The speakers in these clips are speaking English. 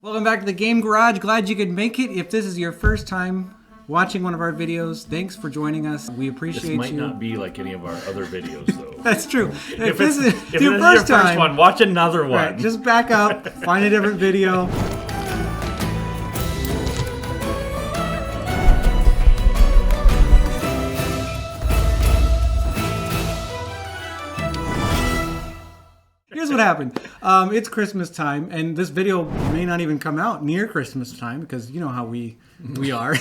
Welcome back to the Game Garage. Glad you could make it. If this is your first time watching one of our videos, thanks for joining us. We appreciate you. This might not be like any of our other videos, though. That's true. If this is your first one, watch another one. Right, just back up, find a different video. Here's what happened. It's Christmas time, and this video may not even come out near Christmas time because you know how we are.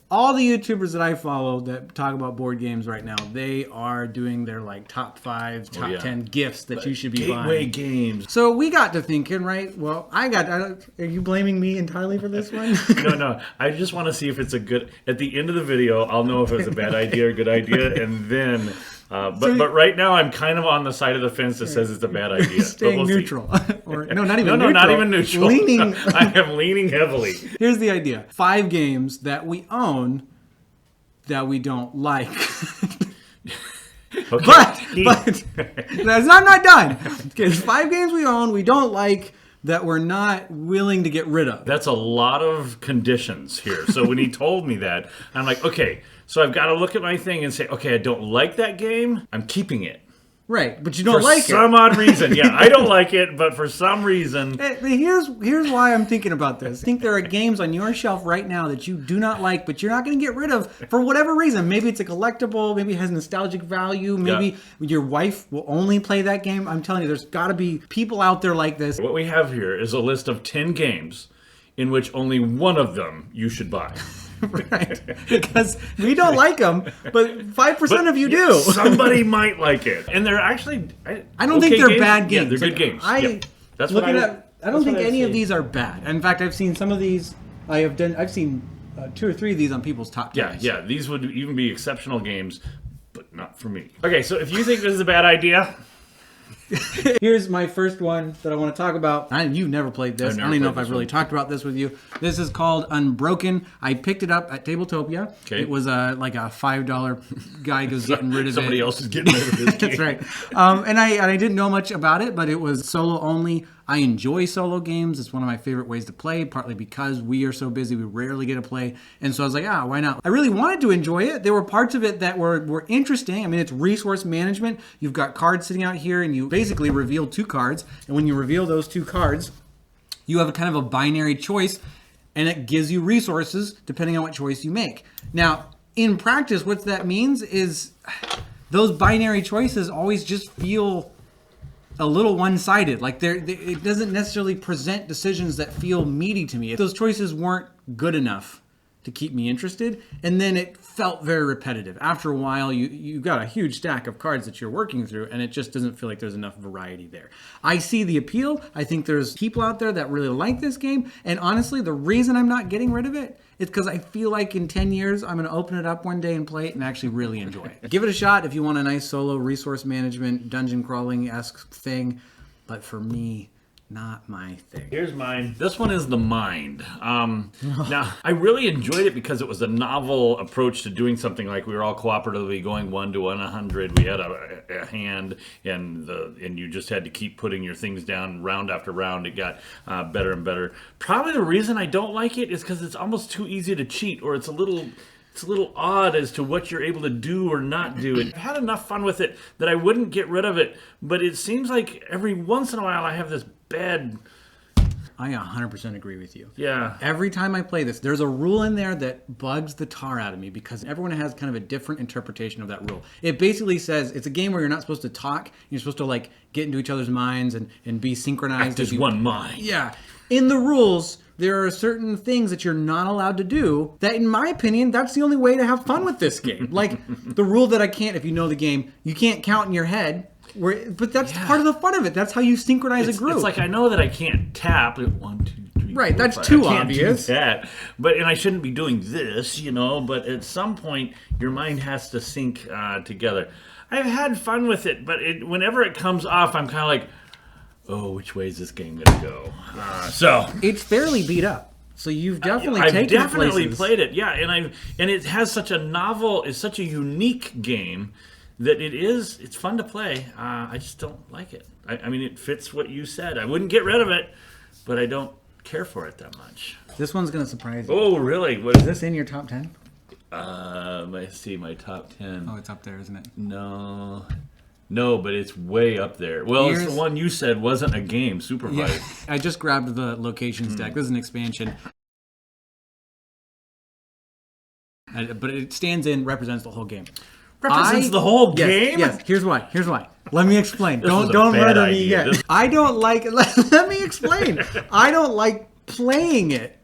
All the YouTubers that I follow that talk about board games right now, they are doing their like top 5, top 10 gifts that you should be buying. Gateway games. So we got to thinking, right? Well, are you blaming me entirely for this one? No. I just want to see if it's a good. At the end of the video, I'll know if it's a bad idea or good idea, and then. But right now I'm kind of on the side of the fence that says it's a bad idea. Staying neutral. Or, no, not even neutral. No, not even neutral. Leaning. I am leaning heavily. Here's the idea. 5 games that we own that we don't like. Okay. But I'm not done. Because 5 games we own we don't like that we're not willing to get rid of. That's a lot of conditions here. So when he told me that, I'm like, okay, so I've got to look at my thing and say, okay, I don't like that game. I'm keeping it. Right, but you don't like it. For some odd reason. Yeah, I don't like it, but for some reason. Here's why I'm thinking about this. I think there are games on your shelf right now that you do not like, but you're not going to get rid of for whatever reason. Maybe it's a collectible. Maybe it has nostalgic value. Maybe your wife will only play that game. I'm telling you, there's got to be people out there like this. What we have here is a list of 10 games in which only one of them you should buy. Right, because we don't like them, but 5% of you do. Somebody might like it, and they're actually. I don't think they're bad games. Yeah, they're good games. That's what I don't think any of these are bad. In fact, I've seen some of these. I've seen 2 or 3 of these on people's top 10s. Yeah. These would even be exceptional games, but not for me. Okay, so if you think this is a bad idea. Here's my first one that I want to talk about. You've never played this. I don't even know if I've really talked about this with you. This is called Unbroken. I picked it up at Tabletopia. Okay. It was like a $5 guy was getting rid of Somebody else is getting rid of this game. That's right. And I didn't know much about it, but it was solo only. I enjoy solo games. It's one of my favorite ways to play, partly because we are so busy, we rarely get to play. And so I was like, why not? I really wanted to enjoy it. There were parts of it that were interesting. I mean, it's resource management. You've got cards sitting out here, and you basically reveal 2 cards. And when you reveal those 2 cards, you have a kind of a binary choice, and it gives you resources depending on what choice you make. Now, in practice, what that means is those binary choices always just feel a little one-sided. Like it doesn't necessarily present decisions that feel meaty to me. Those choices weren't good enough to keep me interested, and then it felt very repetitive. After a while, you got a huge stack of cards that you're working through, and it just doesn't feel like there's enough variety there. I see the appeal. I think there's people out there that really like this game, and honestly, the reason I'm not getting rid of it is because I feel like in 10 years, I'm going to open it up one day and play it and actually really enjoy it. Give it a shot if you want a nice solo resource management, dungeon crawling-esque thing, but for me, not my thing. Here's mine. This one is The Mind. Now, I really enjoyed it because it was a novel approach to doing something like we were all cooperatively going 1 to 100. We had a hand, and you just had to keep putting your things down round after round. It got better and better. Probably the reason I don't like it is because it's almost too easy to cheat, or it's a little odd as to what you're able to do or not do. I've had enough fun with it that I wouldn't get rid of it, but it seems like every once in a while I have this bad... I 100% agree with you. Yeah. Every time I play this, there's a rule in there that bugs the tar out of me because everyone has kind of a different interpretation of that rule. It basically says it's a game where you're not supposed to talk. You're supposed to like get into each other's minds and be synchronized. Act as one mind. Yeah. In the rules, there are certain things that you're not allowed to do that, in my opinion, that's the only way to have fun with this game. Like the rule that I can't, if you know the game, you can't count in your head. But that's part of the fun of it. That's how you synchronize a group. It's like I know that I can't tap 1, 2, 3. Right, 4, that's 5. too I can't obvious. Do that, and I shouldn't be doing this, But at some point, your mind has to sync together. I've had fun with it, but whenever it comes off, I'm kind of like, oh, which way is this game gonna go? So it's fairly beat up. So you've definitely taken I've definitely places. played it, yeah, and it has such a novel, it's such a unique game. That it's fun to play. I just don't like it. I mean, it fits what you said. I wouldn't get rid of it, but I don't care for it that much. This one's gonna surprise you. Oh, really? What Is this in your top 10? Let's see, my top 10. Oh, it's up there, isn't it? No, but it's way up there. Well, it's the one you said wasn't a game, Superfight. Yeah, I just grabbed the locations deck. This is an expansion. But it stands in, represents the whole game. Represents the whole game? Yes, here's why. Let me explain. Don't a bad murder me idea. yet. I don't like, let me explain. I don't like playing it.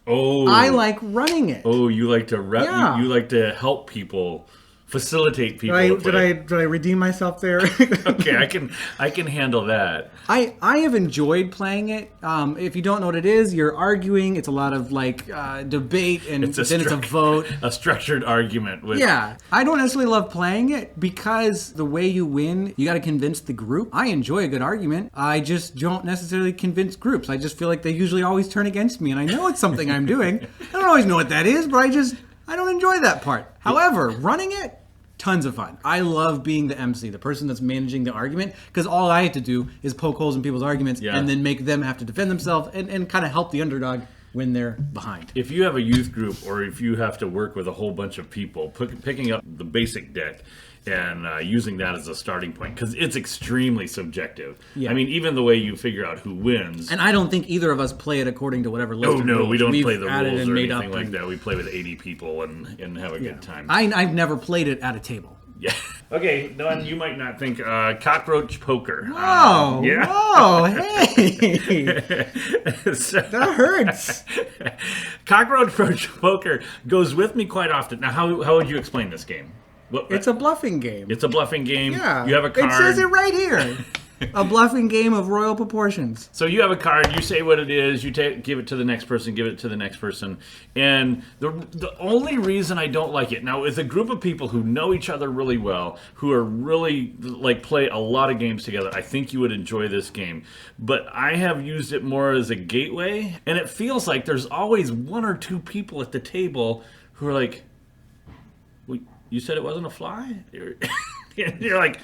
Oh. I like running it. Oh, you like to Yeah. you like to help people, facilitate people. Did I redeem myself there? Okay, I can handle that. I have enjoyed playing it. If you don't know what it is, you're arguing. It's a lot of like debate, and then it's a vote. A structured argument with. Yeah, I don't necessarily love playing it because the way you win, you got to convince the group. I enjoy a good argument. I just don't necessarily convince groups. I just feel like they usually always turn against me, and I know it's something I'm doing. I don't always know what that is, but I don't enjoy that part. However, running it, tons of fun. I love being the MC, the person that's managing the argument, because all I have to do is poke holes in people's arguments and then make them have to defend themselves and kind of help the underdog when they're behind. If you have a youth group or if you have to work with a whole bunch of people, picking up the basic deck and using that as a starting point, because it's extremely subjective. Yeah. I mean, even the way you figure out who wins. And I don't think either of us play it according to whatever list. Oh, no, rules we don't we've play the added rules and or made anything up like that. We play with 80 people and have a good time. I've never played it at a table. Yeah. Okay, Don, you might not think Cockroach Poker. Whoa, yeah. whoa, hey. That hurts. Cockroach Poker goes with me quite often. Now, how would you explain this game? It's a bluffing game. It's a bluffing game. Yeah. You have a card. It says it right here. A bluffing game of royal proportions. So you have a card, you say what it is, you give it to the next person, give it to the next person. And the only reason I don't like it, now with a group of people who know each other really well, who are really, like, play a lot of games together, I think you would enjoy this game. But I have used it more as a gateway, and it feels like there's always one or two people at the table who are like, well, you said it wasn't a fly? You're like,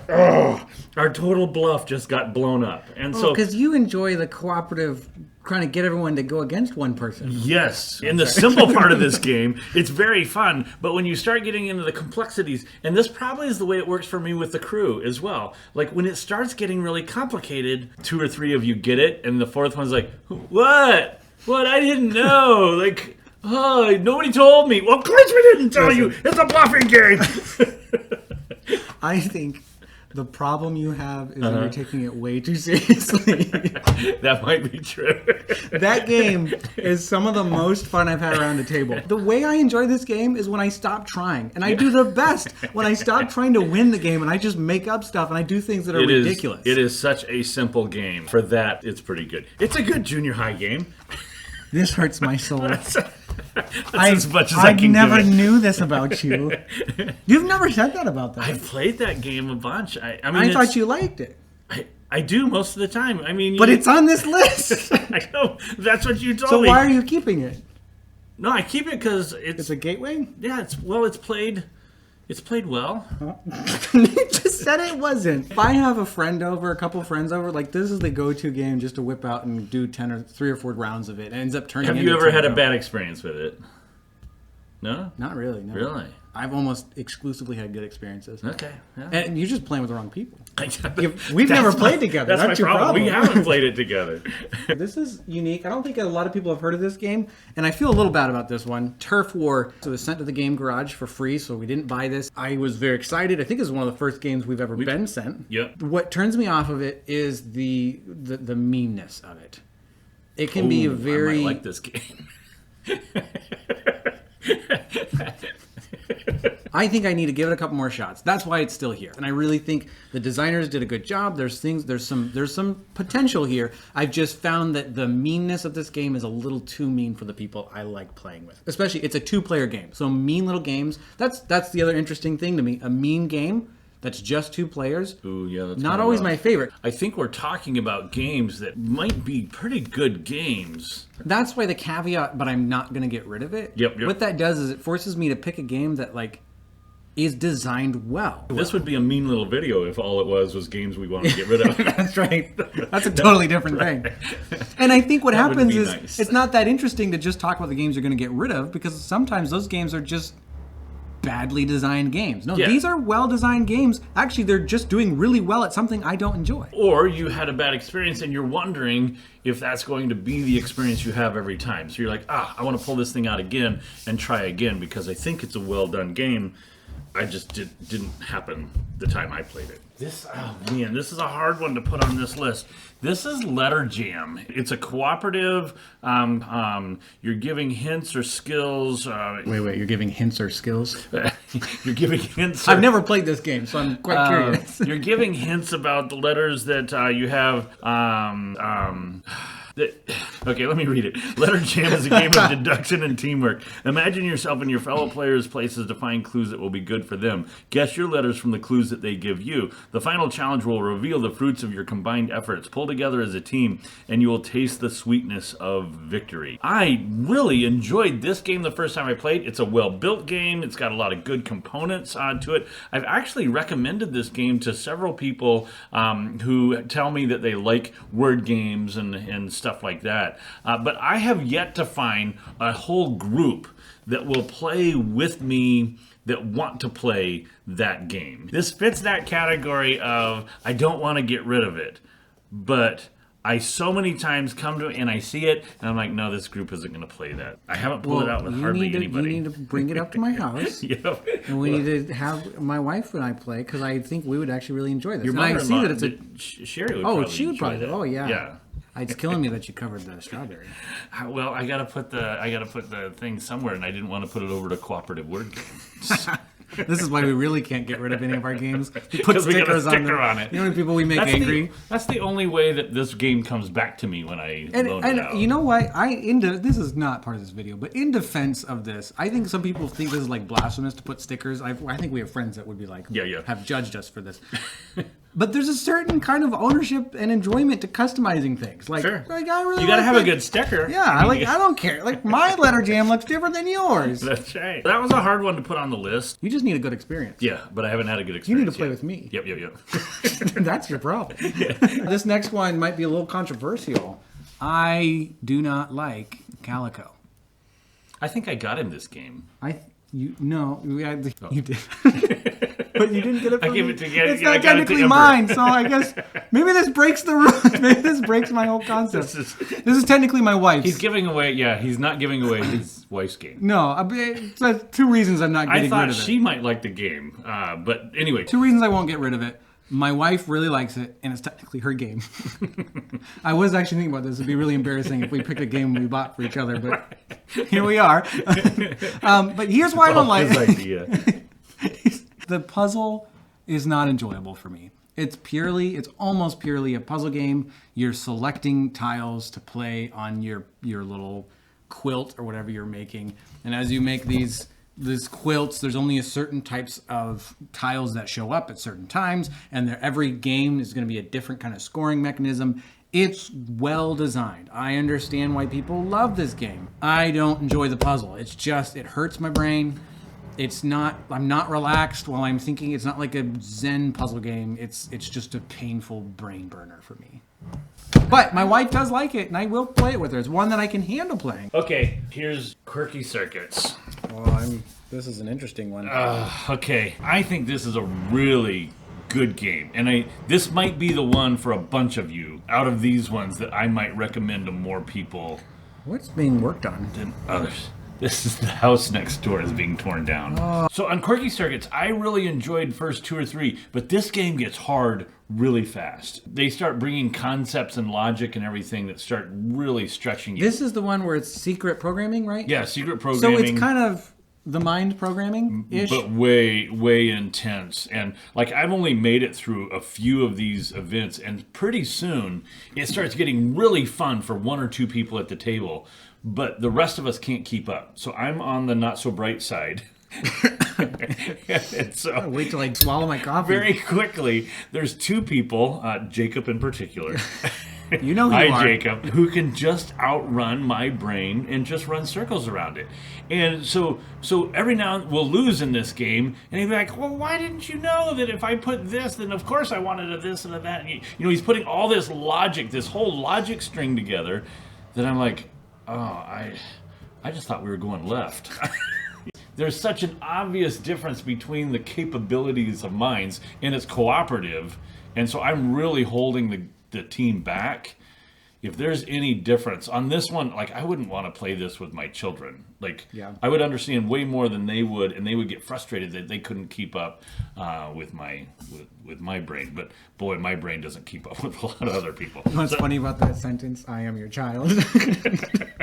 oh, our total bluff just got blown up. And so, because you enjoy the cooperative, trying to get everyone to go against one person. Yes, in the simple part of this game, it's very fun. But when you start getting into the complexities, and this probably is the way it works for me with the crew as well. Like when it starts getting really complicated, 2 or 3 of you get it, and the fourth one's like, what? What? I didn't know. Like, oh, nobody told me. Well, of course we didn't tell you. It's a bluffing game. I think the problem you have is you're taking it way too seriously. That might be true. That game is some of the most fun I've had around the table. The way I enjoy this game is when I stop trying. And I do the best when I stop trying to win the game and I just make up stuff and I do things that are ridiculous. It is such a simple game. For that, it's pretty good. It's a good junior high game. This hurts my soul. That's as much as I can never do it. knew this about you. You've never said that about that. I've played that game a bunch. I mean, I thought you liked it. I do most of the time. I mean, but it's on this list. I know. That's what you told so me. So why are you keeping it? No, I keep it because it's a gateway. Yeah, it's played. It's played well. You just said it wasn't. If I have a friend over, a couple friends over, like this is the go-to game just to whip out and do 3 or 4 rounds of it. It ends up turning. Have you ever had a bad experience with it? No? Not really, no. Really? I've almost exclusively had good experiences. Okay. Yeah. And you're just playing with the wrong people. We've never played together. That's my problem. We haven't played it together. This is unique. I don't think a lot of people have heard of this game, and I feel a little bad about this one. Turf War. So it was sent to the Game Garage for free, so we didn't buy this. I was very excited. I think it's one of the first games we've ever been sent. Yep. What turns me off of it is the meanness of it. It can be a very... I might like this game. I think I need to give it a couple more shots. That's why it's still here. And I really think the designers did a good job. There's some potential here. I've just found that the meanness of this game is a little too mean for the people I like playing with. Especially, it's a 2-player game. So mean little games, that's the other interesting thing to me. A mean game that's just 2 players. Ooh, yeah, that's not always my favorite. I think we're talking about games that might be pretty good games. That's why the caveat, but I'm not going to get rid of it. Yep. What that does is it forces me to pick a game that, like, is designed well. This would be a mean little video if all it was games we wanted to get rid of. That's right. That's a totally different thing. And I think what happens is nice. It's not that interesting to just talk about the games you're going to get rid of, because sometimes those games are just badly designed games. No, these are well-designed games. Actually, they're just doing really well at something I don't enjoy. Or you had a bad experience and you're wondering if that's going to be the experience you have every time. So you're like, I want to pull this thing out again and try again because I think it's a well-done game. I just didn't happen the time I played it. This is a hard one to put on this list. This is Letter Jam. It's a cooperative. You're giving hints or skills. Wait, you're giving hints or skills? You're giving hints. I've never played this game, so I'm quite curious. You're giving hints about the letters that you have. Okay, let me read it. Letter Jam is a game of deduction and teamwork. Imagine yourself in your fellow players' places to find clues that will be good for them. Guess your letters from the clues that they give you. The final challenge will reveal the fruits of your combined efforts. Pull together as a team, and you will taste the sweetness of victory. I really enjoyed this game the first time I played. It's a well-built game. It's got a lot of good components to it. I've actually recommended this game to several people who tell me that they like word games and stuff like that. But I have yet to find a whole group that will play with me that want to play that game. This fits that category of I don't want to get rid of it, but I so many times come to it and I see it and I'm like, no, this group isn't going to play that. I haven't pulled it out with hardly anybody. You need to bring it up to my house. Yep. And we need to have my wife and I play, because I think we would actually really enjoy this. Your and I see that it's Sherry would probably she would enjoy probably. that. Oh yeah. Yeah. It's killing me that you covered the strawberry. Well, I gotta put the thing somewhere, and I didn't want to put it over to cooperative word games. This is why we really can't get rid of any of our games. We put 'Cause we got a stickers on sticker them. on it. You know how many people we make angry? That's the only way that this game comes back to me when I load it out. And you know what? This is not part of this video, but in defense of this, I think some people think this is like blasphemous to put stickers. I think we have friends that would be like, have judged us for this. But there's a certain kind of ownership and enjoyment to customizing things. Like, sure. I really you gotta have it. a good sticker. Yeah, I don't care. Like, my letter jam looks different than yours. That's right. That was a hard one to put on the list. You just need a good experience. Yeah, but I haven't had a good experience. You need to play with me. Yep. That's your problem. This next one might be a little controversial. I do not like Calico. I think I got him this game. You did. But you didn't get it from me. It's not technically mine, so I guess maybe this breaks the rules. Maybe this breaks my whole concept. This is technically my wife's. He's giving away, he's not giving away his wife's game. No, it's two reasons I'm not getting rid of it. I thought she might like the game, but anyway. 2 reasons I won't get rid of it. My wife really likes it, and it's technically her game. I was actually thinking about this. It'd be really embarrassing if we picked a game we bought for each other, but here we are. But here's why I don't like it. The puzzle is not enjoyable for me. It's almost purely a puzzle game. You're selecting tiles to play on your little quilt or whatever you're making. And as you make these quilts, there's only a certain types of tiles that show up at certain times, and every game is going to be a different kind of scoring mechanism. It's well designed. I understand why people love this game. I don't enjoy the puzzle. It hurts my brain. I'm not relaxed while I'm thinking. It's not like a Zen puzzle game. It's just a painful brain burner for me. But my wife does like it, and I will play it with her. It's one that I can handle playing. Okay, here's Quirky Circuits. This is an interesting one. Okay, I think this is a really good game, and this might be the one for a bunch of you out of these ones that I might recommend to more people. What's being worked on? Than others. This is the house next door is being torn down. So on Quirky Circuits, I really enjoyed first 2 or 3, but this game gets hard really fast. They start bringing concepts and logic and everything that start really stretching you. This is the one where it's secret programming, right? Yeah, secret programming. So it's kind of the mind programming-ish? But way, way intense. And like I've only made it through a few of these events, and pretty soon it starts getting really fun for 1 or 2 people at the table. But the rest of us can't keep up. So I'm on the not so bright side. And so wait till I swallow my coffee. Very quickly, there's 2 people, Jacob in particular, You know who you are. Jacob, who can just outrun my brain and just run circles around it. And so every now and then we'll lose in this game, and he'll be like, well, why didn't you know that if I put this, then of course I wanted a this and a that. And he's putting all this logic, this whole logic string together that I'm like, oh, I just thought we were going left. There's such an obvious difference between the capabilities of minds, and it's cooperative, and so I'm really holding the team back. If there's any difference on this one, like I wouldn't want to play this with my children. Like I would understand way more than they would, and they would get frustrated that they couldn't keep up with my brain. But boy, my brain doesn't keep up with a lot of other people. What's funny about that sentence? I am your child.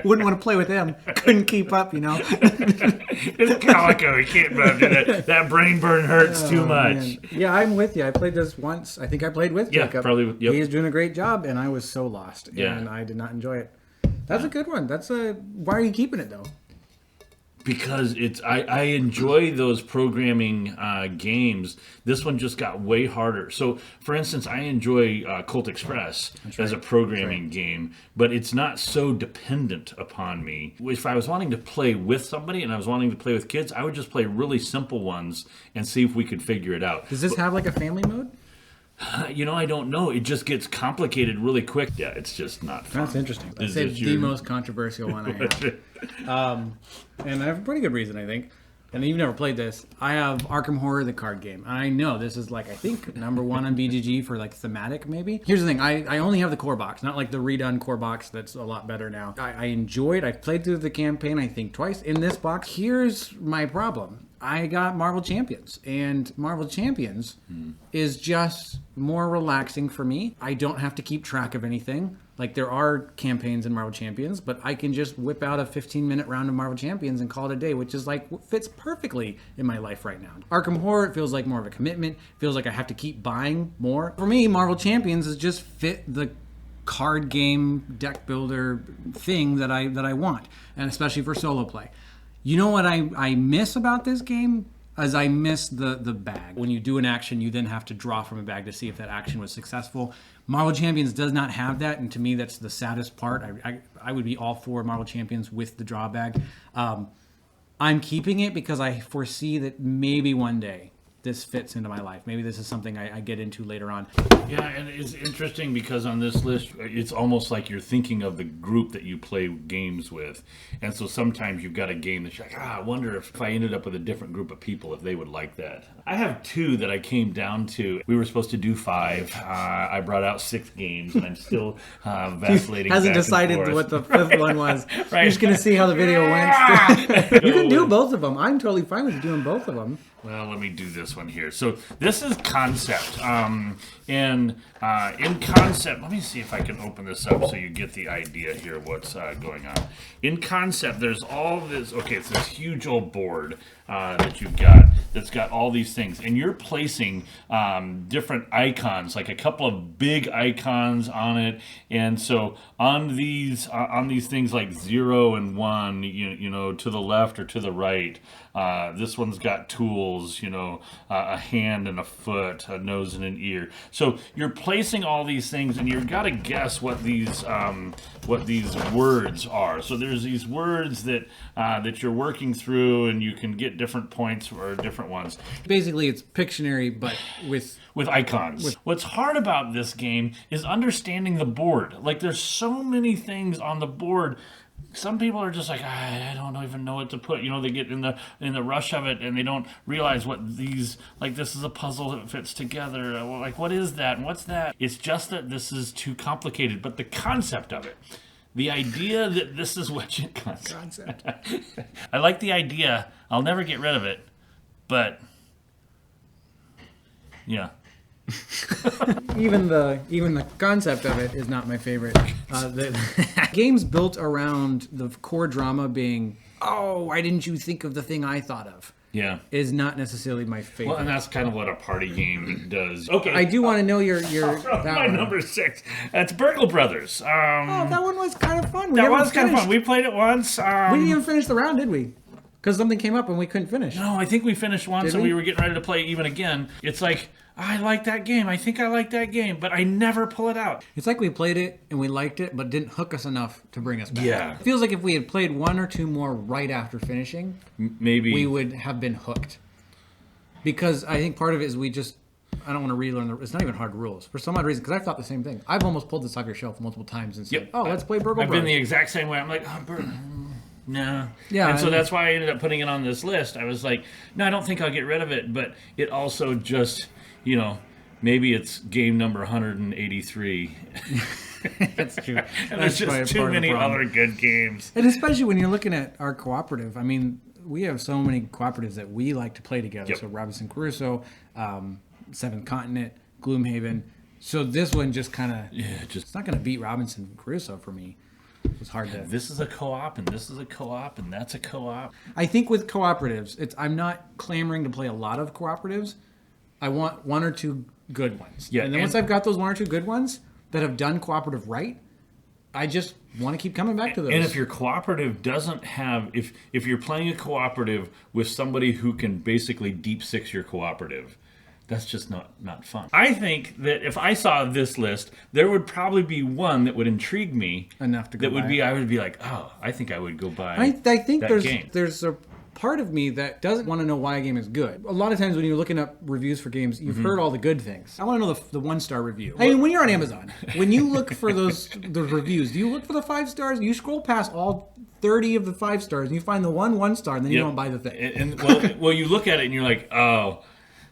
Wouldn't want to play with him. Couldn't keep up, It's Calico. He can't do that. That brain burn hurts too much. Man. Yeah, I'm with you. I played this once. I think I played with Jacob. Probably. Yep. He's doing a great job, and I was so lost. Yeah. And I did not enjoy it. That's a good one. Why are you keeping it though? Because I enjoy those programming games. This one just got way harder. So, for instance, I enjoy Colt Express as a programming game, but it's not so dependent upon me. If I was wanting to play with somebody and I was wanting to play with kids, I would just play really simple ones and see if we could figure it out. Does this have like a family mode? I don't know. It just gets complicated really quick. Yeah, it's just not fun. That's interesting. That's the most controversial one I have. And I have a pretty good reason, I think. And you've never played this. I have Arkham Horror, the card game. And I know this is like, I think, number one on BGG for like thematic, maybe. Here's the thing. I only have the core box, not like the redone core box that's a lot better now. I enjoyed. I played through the campaign, I think, twice in this box. Here's my problem. I got Marvel Champions, and Marvel Champions is just more relaxing for me. I don't have to keep track of anything. Like, there are campaigns in Marvel Champions, but I can just whip out a 15-minute round of Marvel Champions and call it a day, which is like, fits perfectly in my life right now. Arkham Horror, it feels like more of a commitment. It feels like I have to keep buying more. For me, Marvel Champions is just fit the card game deck builder thing that I want, and especially for solo play. You know what I miss about this game? As I miss the bag. When you do an action, you then have to draw from a bag to see if that action was successful. Marvel Champions does not have that, and to me, that's the saddest part. I would be all for Marvel Champions with the draw bag. I'm keeping it because I foresee that maybe one day this fits into my life. Maybe this is something I get into later on. Yeah, and it's interesting because on this list, it's almost like you're thinking of the group that you play games with. And so sometimes you've got a game that's like, I wonder if I ended up with a different group of people, if they would like that. I have 2 that I came down to. We were supposed to do 5. I brought out 6 games, and I'm still vacillating. Hasn't decided what the 5th one was. Right. You're just going to see how the video went. You can do both of them. I'm totally fine with doing both of them. Well, let me do this one here. So this is Concept. In Concept, let me see if I can open this up so you get the idea here what's going on. In Concept, there's all this, it's this huge old board that you've got that's got all these things. And you're placing different icons, like a couple of big icons on it. And so on these things like 0 and 1, you know, to the left or to the right, this one's got tools, a hand and a foot, a nose and an ear. So you're placing all these things, and you've got to guess what these words are. So there's these words that you're working through, and you can get different points or different ones. Basically, it's Pictionary, but with icons. What's hard about this game is understanding the board. Like, there's so many things on the board. Some people are just like, I don't even know what to put. They get in the rush of it, and they don't realize what these, like, this is a puzzle that fits together. Like, what is that and what's that? It's just that this is too complicated. But the concept of it, the idea that this is what you concept. I like the idea. I'll never get rid of it. But yeah. Even the concept of it is not my favorite. The games built around the core drama being, why didn't you think of the thing I thought of? Yeah, is not necessally my favorite. Well, and that's kind of what a party game does. Okay, I do want to know your my number 6. That's Burgle Brothers. That one was kind of fun. That was kind of fun. We played it once. We didn't even finish the round, did we? Because something came up and we couldn't finish. No, I think we finished once, and we were getting ready to play even again. It's like, I like that game. I think I like that game, but I never pull it out. It's like we played it and we liked it, but didn't hook us enough to bring us back. Yeah. It feels like if we had played one or two more right after finishing, Maybe we would have been hooked. Because I think part of it is I don't want to relearn it's not even hard rules. For some odd reason, because I've thought the same thing. I've almost pulled this off your shelf multiple times and said, let's play Burgle Bros. I've been the exact same way. I'm like, no. Yeah. And so that's why I ended up putting it on this list. I was like, no, I don't think I'll get rid of it. But it also just, maybe it's game number 183. That's true. And there's just too many other good games. And especially when you're looking at our cooperative. I mean, we have so many cooperatives that we like to play together. Yep. So Robinson Crusoe, Seventh Continent, Gloomhaven. So this one just kind of, it's not going to beat Robinson Crusoe for me. It's hard to. This is a co-op, and this is a co-op, and that's a co-op. I think with cooperatives, I'm not clamoring to play a lot of cooperatives. I want one or two good ones. Yeah, and then once I've got those one or two good ones that have done cooperative right, I just want to keep coming back to those. And if your cooperative doesn't have, if you're playing a cooperative with somebody who can basically deep six your cooperative, that's just not fun. I think that if I saw this list, there would probably be one that would intrigue me enough to go. I would be like, oh, I think I would go buy. I think that there's a part of me that doesn't want to know why a game is good. A lot of times when you're looking up reviews for games, you've heard all the good things. I want to know the 1-star review. I mean, when you're on Amazon, when you look for those reviews, do you look for the 5 stars? You scroll past all 30 of the 5 stars and you find the 1 star, and then you don't buy the thing. And well, you look at it and you're like, oh.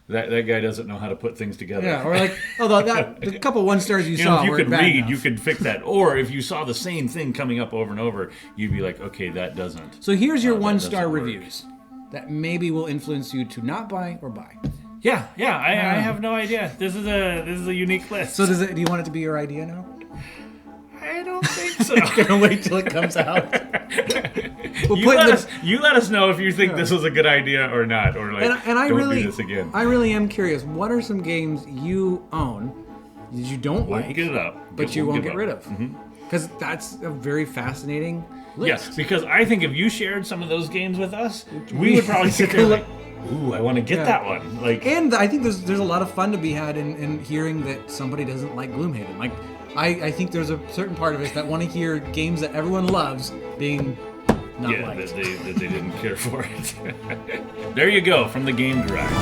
That guy doesn't know how to put things together. Yeah, or like, the couple 1 stars you saw. If you were could bad read, enough. you could fix that. Or if you saw the same thing coming up over and over, you'd be like, okay, that doesn't. So here's your 1-star reviews that maybe will influence you to not buy or buy. Yeah, I have no idea. This is a unique list. So do you want it to be your idea now? I don't think so. Gonna wait till it comes out. You let us know if you think this was a good idea or not, or like, and I don't really, do this again. I really am curious. What are some games you own that you don't We'll like, get it up, but you won't get rid of? Because that's a very fascinating list. Yes, because I think if you shared some of those games with us, we would probably sit there like, ooh, I want to get that one. Like, and I think there's a lot of fun to be had in hearing that somebody doesn't like Gloomhaven. Like, I think there's a certain part of us that want to hear games that everyone loves being not liked. that they didn't care for it. There you go, from the Game Direct.